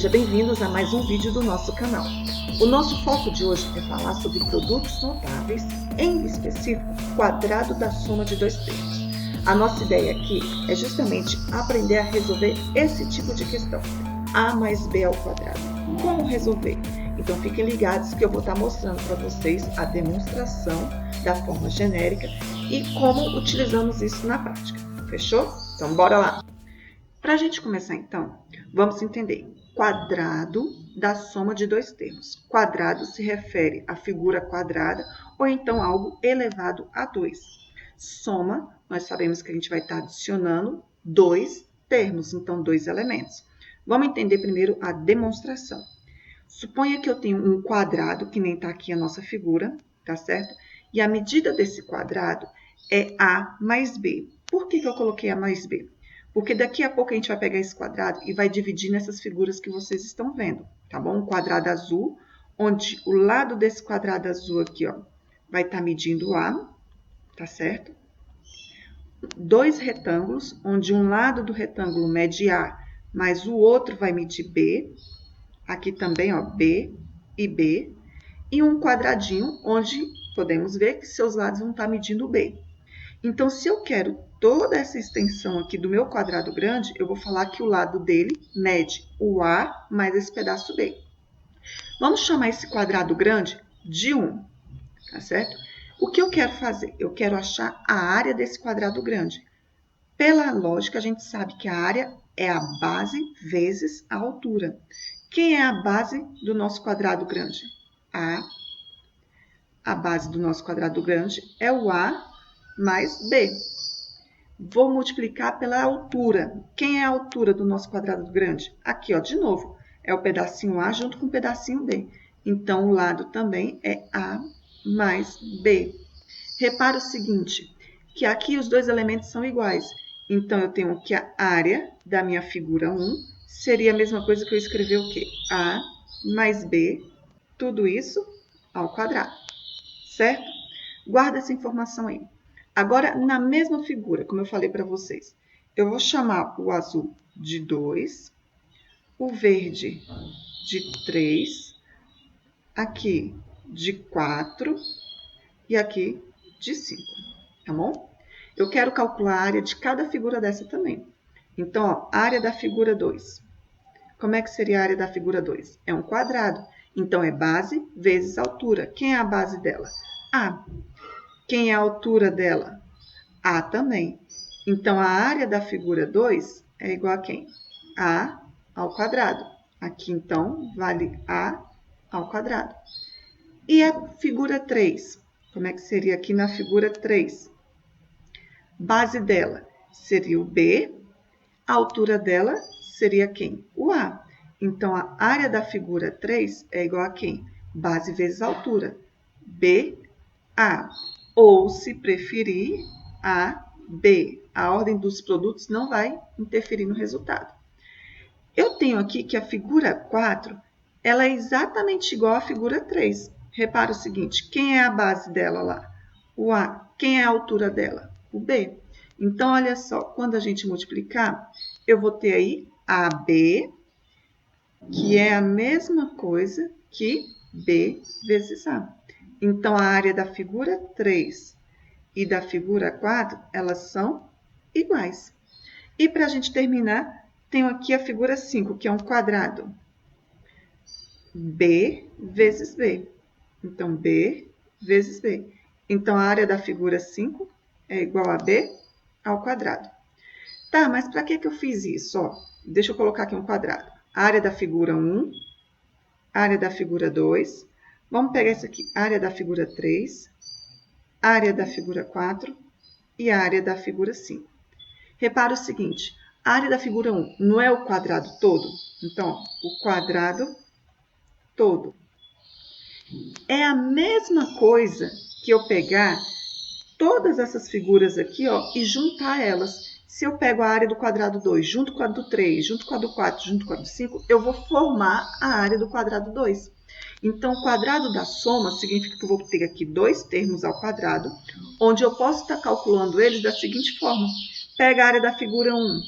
Sejam bem-vindos a mais um vídeo do nosso canal. O nosso foco de hoje é falar sobre produtos notáveis, em específico, quadrado da soma de dois termos. A nossa ideia aqui é justamente aprender a resolver esse tipo de questão, a mais b ao quadrado. Como resolver? Então fiquem ligados que eu vou estar mostrando para vocês a demonstração da forma genérica e como utilizamos isso na prática. Fechou? Então bora lá! Para a gente começar então, vamos entender quadrado da soma de dois termos. Quadrado se refere à figura quadrada ou então algo elevado a 2. Soma, nós sabemos que a gente vai estar adicionando dois termos, então dois elementos. Vamos entender primeiro a demonstração. Suponha que eu tenho um quadrado, que nem está aqui a nossa figura, tá certo? E a medida desse quadrado é A mais B. Por que eu coloquei A mais B? Porque daqui a pouco a gente vai pegar esse quadrado e vai dividir nessas figuras que vocês estão vendo, tá bom? Um quadrado azul, onde o lado desse quadrado azul aqui, ó, vai estar medindo A, tá certo? Dois retângulos, onde um lado do retângulo mede A, mas o outro vai medir B. Aqui também, ó, B e B. E um quadradinho, onde podemos ver que seus lados vão estar medindo B. Então, se eu quero toda essa extensão aqui do meu quadrado grande, eu vou falar que o lado dele mede o A mais esse pedaço B. Vamos chamar esse quadrado grande de 1, tá certo? O que eu quero fazer? Eu quero achar a área desse quadrado grande. Pela lógica, a gente sabe que a área é a base vezes a altura. Quem é a base do nosso quadrado grande? A base do nosso quadrado grande é o A mais B. Vou multiplicar pela altura. Quem é a altura do nosso quadrado grande? Aqui, ó, de novo, é o pedacinho A junto com o pedacinho B. Então, o lado também é A mais B. Repara o seguinte, que aqui os dois elementos são iguais. Então, eu tenho que a área da minha figura 1 seria a mesma coisa que eu escrever o quê? A mais B, tudo isso ao quadrado, certo? Guarda essa informação aí. Agora, na mesma figura, como eu falei para vocês, eu vou chamar o azul de 2, o verde de 3, aqui de 4 e aqui de 5, tá bom? Eu quero calcular a área de cada figura dessa também. Então, ó, área da figura 2. Como é que seria a área da figura 2? É um quadrado. Então, é base vezes altura. Quem é a base dela? A. Quem é a altura dela? A também. Então, a área da figura 2 é igual a quem? A ao quadrado. Aqui, então, vale A ao quadrado. E a figura 3? Como é que seria aqui na figura 3? Base dela seria o B, a altura dela seria quem? O A. Então, a área da figura 3 é igual a quem? Base vezes altura. BA. Ou, se preferir, AB. A ordem dos produtos não vai interferir no resultado. Eu tenho aqui que a figura 4, ela é exatamente igual à figura 3. Repara o seguinte, quem é a base dela lá? O A. Quem é a altura dela? O B. Então, olha só, quando a gente multiplicar, eu vou ter aí AB, que é a mesma coisa que B vezes A. Então, a área da figura 3 e da figura 4, elas são iguais. E para a gente terminar, tenho aqui a figura 5, que é um quadrado. B vezes B. Então, B vezes B. Então, a área da figura 5 é igual a B ao quadrado. Tá, mas para que eu fiz isso? Ó, deixa eu colocar aqui um quadrado. Área da figura 1, área da figura 2. Vamos pegar isso aqui, área da figura 3, área da figura 4 e área da figura 5. Repara o seguinte, a área da figura 1 não é o quadrado todo? Então, ó, o quadrado todo. É a mesma coisa que eu pegar todas essas figuras aqui, ó, e juntar elas. Se eu pego a área do quadrado 2 junto com a do 3, junto com a do 4, junto com a do 5, eu vou formar a área do quadrado 2. Então, o quadrado da soma significa que eu vou ter aqui dois termos ao quadrado, onde eu posso estar calculando eles da seguinte forma. Pega a área da figura 1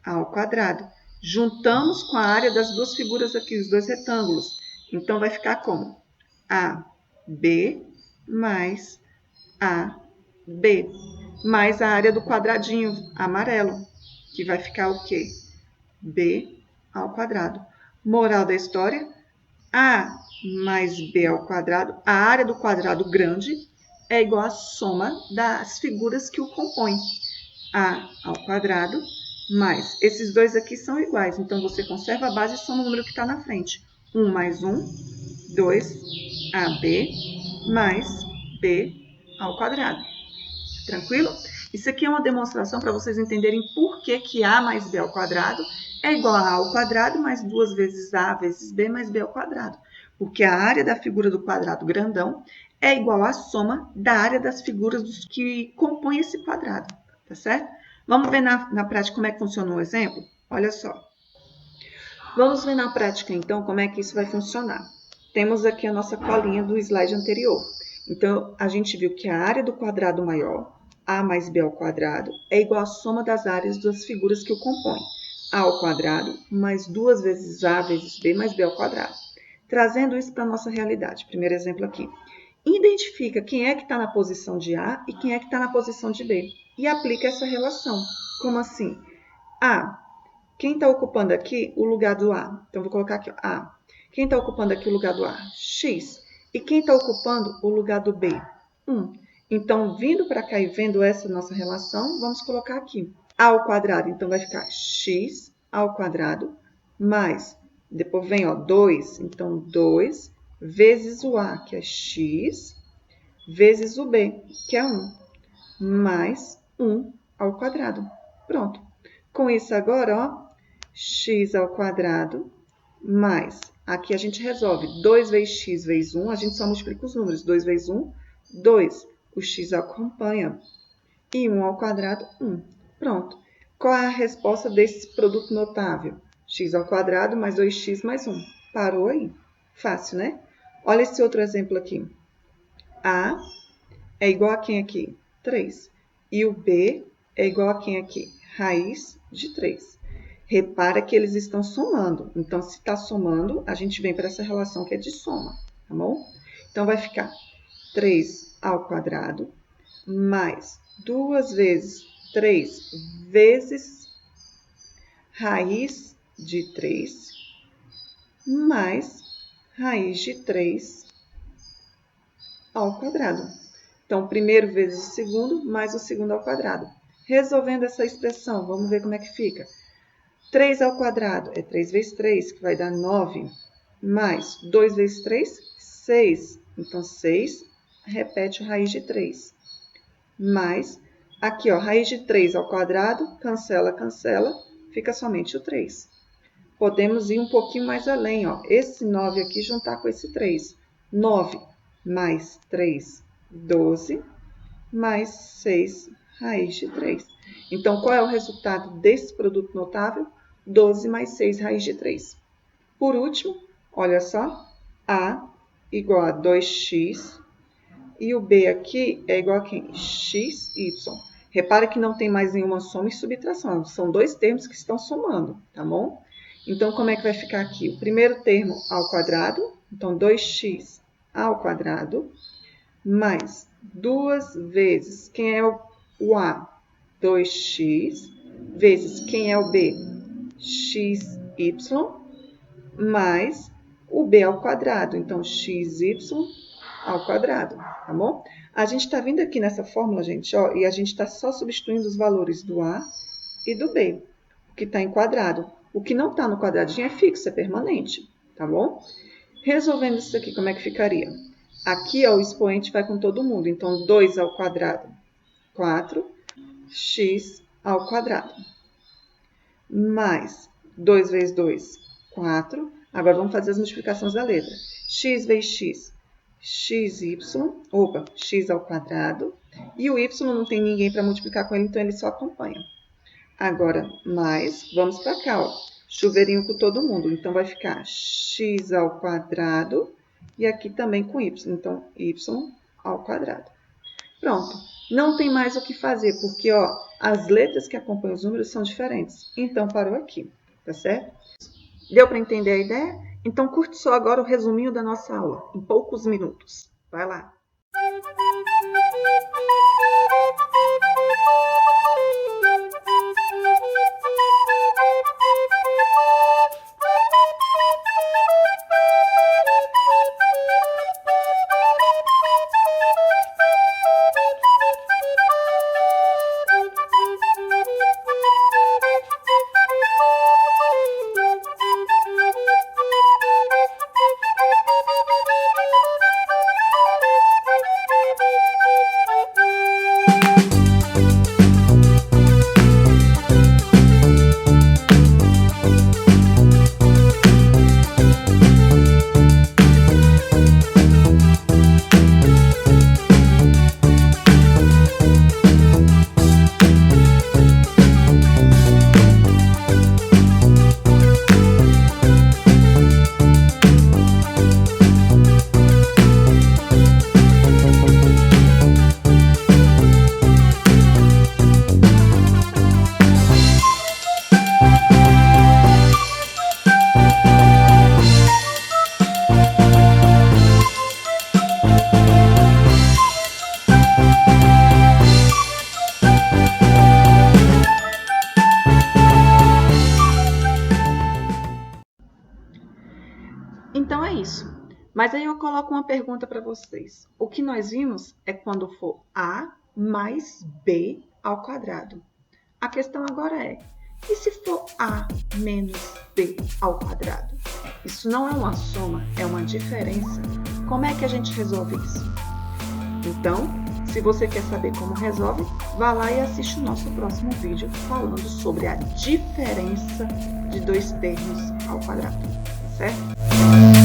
ao quadrado, Juntamos com a área das duas figuras aqui, os dois retângulos. Então, vai ficar como? AB mais AB, mais a área do quadradinho amarelo, que vai ficar o quê? B ao quadrado. Moral da história, A mais B ao quadrado, a área do quadrado grande é igual à soma das figuras que o compõem. A ao quadrado mais, esses dois aqui são iguais, então você conserva a base e soma o número que está na frente. 1 mais 1, 2, AB mais B ao quadrado. Tranquilo? Isso aqui é uma demonstração para vocês entenderem por que A mais B ao quadrado é igual a A ao quadrado mais 2 vezes A vezes B mais B ao quadrado. Porque a área da figura do quadrado grandão é igual à soma da área das figuras dos que compõem esse quadrado. Tá certo? Vamos ver na prática como é que funciona o exemplo? Olha só. Vamos ver na prática, então, como é que isso vai funcionar. Temos aqui a nossa colinha do slide anterior. Então, a gente viu que a área do quadrado maior, A mais B ao quadrado, é igual à soma das áreas das figuras que o compõem. A ao quadrado mais 2 vezes A vezes B mais B ao quadrado. Trazendo isso para a nossa realidade. Primeiro exemplo aqui. Identifica quem é que está na posição de A e quem é que está na posição de B. E aplica essa relação. Como assim? A. Quem está ocupando aqui o lugar do A? Então, vou colocar aqui, ó, A. Quem está ocupando aqui o lugar do A? X. E quem está ocupando o lugar do B? 1. Então, vindo para cá e vendo essa nossa relação, vamos colocar aqui. A ao quadrado, então, vai ficar x ao quadrado, mais, depois vem, ó, 2. Então, 2 vezes o A, que é x, vezes o B, que é 1, mais 1 ao quadrado. Pronto. Com isso agora, ó, x ao quadrado mais, aqui a gente resolve 2 vezes x vezes 1, a gente só multiplica os números, 2 vezes 1, 2, o x acompanha, e 1 ao quadrado, 1. Pronto. Qual é a resposta desse produto notável? X ao quadrado mais 2x mais 1. Parou aí. Fácil, né? Olha esse outro exemplo aqui. A é igual a quem aqui? 3. E o B é igual a quem aqui? Raiz de 3. Repara que eles estão somando. Então, se está somando, a gente vem para essa relação que é de soma, tá bom? Então, vai ficar 3 ao quadrado mais 2 vezes 3 vezes raiz de 3 mais raiz de 3 ao quadrado. Então, primeiro vezes o segundo, mais o segundo ao quadrado. Resolvendo essa expressão, vamos ver como é que fica. 3 ao quadrado é 3 vezes 3, que vai dar 9, mais 2 vezes 3, 6. Então, 6, repete o raiz de 3. Mais, aqui, ó, raiz de 3 ao quadrado, cancela, cancela, fica somente o 3. Podemos ir um pouquinho mais além, ó. Esse 9 aqui juntar com esse 3. 9 mais 3, 12, mais 6, raiz de 3. Então, qual é o resultado desse produto notável? 12 mais 6, raiz de 3. Por último, olha só, A igual a 2x e o B aqui é igual a quem? Xy. Repara que não tem mais nenhuma soma e subtração. São dois termos que estão somando, tá bom? Então, como é que vai ficar aqui? O primeiro termo ao quadrado, então 2x ao quadrado, mais 2 vezes, quem é o A? 2x, vezes quem é o B? Xy, mais o B ao quadrado. Então, xy ao quadrado, tá bom? A gente está vindo aqui nessa fórmula, gente, ó, e a gente está só substituindo os valores do A e do B, que está em quadrado. O que não está no quadradinho é fixo, é permanente, tá bom? Resolvendo isso aqui, como é que ficaria? Aqui, ó, o expoente vai com todo mundo. Então, 2 ao quadrado, 4, x ao quadrado. Mais 2 vezes 2, 4. Agora, vamos fazer as multiplicações da letra. X vezes x, xy, x ao quadrado. E o y não tem ninguém para multiplicar com ele, então ele só acompanha. Agora, mais, vamos para cá, ó. Chuveirinho com todo mundo. Então, vai ficar x ao quadrado e aqui também com y. Então, y ao quadrado. Pronto. Não tem mais o que fazer, porque ó, as letras que acompanham os números são diferentes. Então, parou aqui. tá certo? Deu para entender a ideia? Então curte só agora o resuminho da nossa aula, em poucos minutos. Vai lá! Então é isso. Mas aí eu coloco uma pergunta para vocês. O que nós vimos é quando for A mais B ao quadrado. A questão agora é, e se for A menos B ao quadrado? Isso não é uma soma, é uma diferença. Como é que a gente resolve isso? Então, se você quer saber como resolve, vá lá e assiste o nosso próximo vídeo falando sobre a diferença de dois termos ao quadrado, certo?